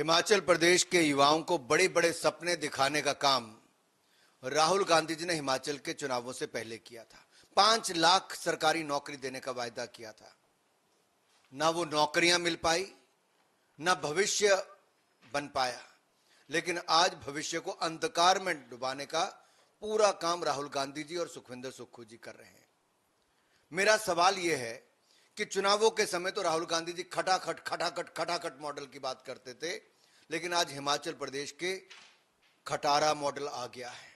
हिमाचल प्रदेश के युवाओं को बड़े बड़े सपने दिखाने का काम राहुल गांधी जी ने हिमाचल के चुनावों से पहले किया था। 5 लाख सरकारी नौकरी देने का वायदा किया था। ना वो नौकरियां मिल पाई, ना भविष्य बन पाया। लेकिन आज भविष्य को अंधकार में डुबाने का पूरा काम राहुल गांधी जी और सुखविंदर सुक्खू जी कर रहे हैं। मेरा सवाल यह है कि चुनावों के समय तो राहुल गांधी जी खटाखट मॉडल की बात करते थे, लेकिन आज हिमाचल प्रदेश के खटारा मॉडल आ गया है।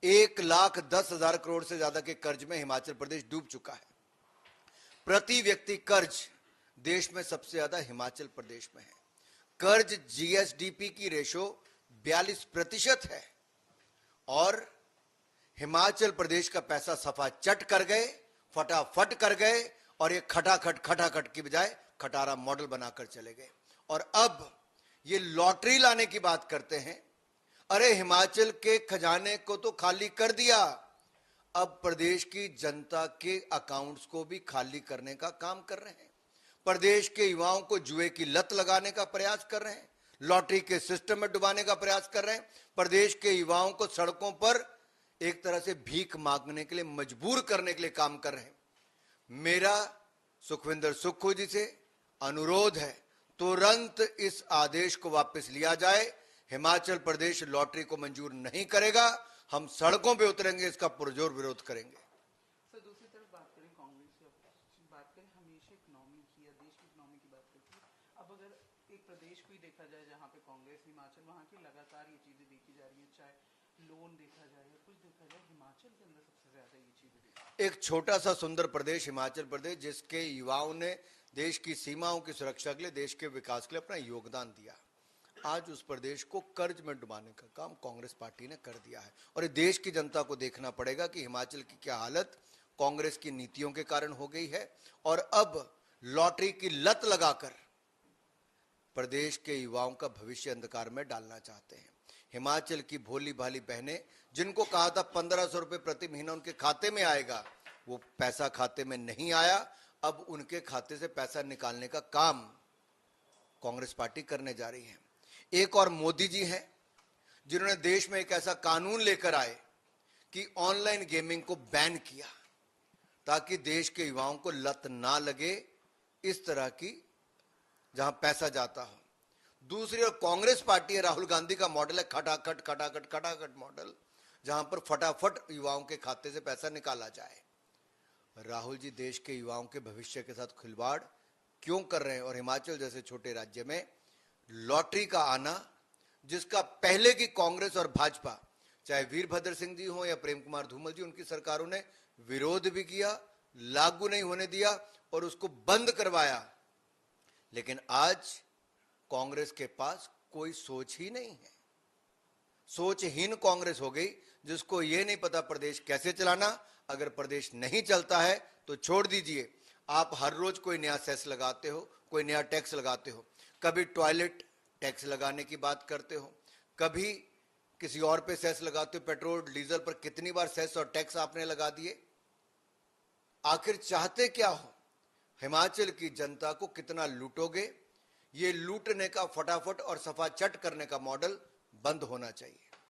1,10,000 करोड़ से ज्यादा के कर्ज में हिमाचल प्रदेश डूब चुका है। प्रति व्यक्ति कर्ज देश में सबसे ज्यादा हिमाचल प्रदेश में है। कर्ज जीएसडीपी की रेशो 42% है और हिमाचल प्रदेश का पैसा सफा चट कर गए, फटाफट कर गए और ये खटाखट की बजाय खटारा मॉडल बनाकर चले गए। और अब ये लॉटरी लाने की बात करते हैं। अरे हिमाचल के खजाने को तो खाली कर दिया, अब प्रदेश की जनता के अकाउंट्स को भी खाली करने का काम कर रहे हैं। प्रदेश के युवाओं को जुए की लत लगाने का प्रयास कर रहे हैं, लॉटरी के सिस्टम में डुबाने का प्रयास कर रहे हैं। प्रदेश के युवाओं को सड़कों पर एक तरह से भीख मांगने के लिए मजबूर करने के लिए काम कर रहे हैं। मेरा सुखविंदर सुक्खू जी से अनुरोध है, तुरंत इस आदेश को वापस लिया जाए। हिमाचल प्रदेश लॉटरी को मंजूर नहीं करेगा, हम सड़कों पे उतरेंगे, इसका पुरजोर विरोध करेंगे। सर, दूसरी तरफ बात करें कांग्रेस की, बात करें हमेशा इकोनॉमी की या देश की इकोनॉमी की बात करती है। अब अगर एक प्रदेश को ही देखा जाए जहाँ पे कांग्रेस हिमाचल, वहाँ की लगातार ये चीजें देखी जा रही है, चाहे लोन देखा जाए या कुछ देखा जाए, हिमाचल के अंदर सबसे ज्यादा ये चीजें देखी। एक छोटा सा सुंदर प्रदेश हिमाचल प्रदेश, जिसके युवाओं ने देश की सीमाओं की सुरक्षा के लिए, देश के विकास के लिए अपना योगदान दिया, आज उस प्रदेश को कर्ज में डुबाने का काम कांग्रेस पार्टी ने कर दिया है। और ये देश की जनता को देखना पड़ेगा कि हिमाचल की क्या हालत कांग्रेस की नीतियों के कारण हो गई है। और अब लॉटरी की लत लगाकर प्रदेश के युवाओं का भविष्य अंधकार में डालना चाहते हैं। हिमाचल की भोली भाली बहनें, जिनको कहा था 1500 रुपए प्रति महीना उनके खाते में आएगा, वो पैसा खाते में नहीं आया। अब उनके खाते से पैसा निकालने का काम कांग्रेस पार्टी करने जा रही है। एक और मोदी जी हैं, जिन्होंने देश में एक ऐसा कानून लेकर आए कि ऑनलाइन गेमिंग को बैन किया, ताकि देश के युवाओं को लत ना लगे इस तरह की, जहां पैसा जाता हो। दूसरी ओर कांग्रेस पार्टी है, राहुल गांधी का मॉडल है खटाखट मॉडल, जहां पर फटाफट युवाओं के खाते से पैसा निकाला जाए। राहुल जी देश के युवाओं के भविष्य के साथ खिलवाड़ क्यों कर रहे हैं? और हिमाचल जैसे छोटे राज्य में लॉटरी का आना, जिसका पहले की कांग्रेस और भाजपा, चाहे वीरभद्र सिंह जी हो या प्रेम कुमार धूमल जी, उनकी सरकारों ने विरोध भी किया, लागू नहीं होने दिया और उसको बंद करवाया। लेकिन आज कांग्रेस के पास कोई सोच ही नहीं है। सोचहीन कांग्रेस हो गई, जिसको यह नहीं पता प्रदेश कैसे चलाना। अगर प्रदेश नहीं चलता है तो छोड़ दीजिए। आप हर रोज कोई नया सेस लगाते हो, कोई नया टैक्स लगाते हो। कभी टॉयलेट टैक्स लगाने की बात करते हो, कभी किसी और पे सेस लगाते हो। पेट्रोल डीजल पर कितनी बार सेस और टैक्स आपने लगा दिए। आखिर चाहते क्या हो? हिमाचल की जनता को कितना लूटोगे? ये लूटने का, फटाफट और सफा चट करने का मॉडल बंद होना चाहिए।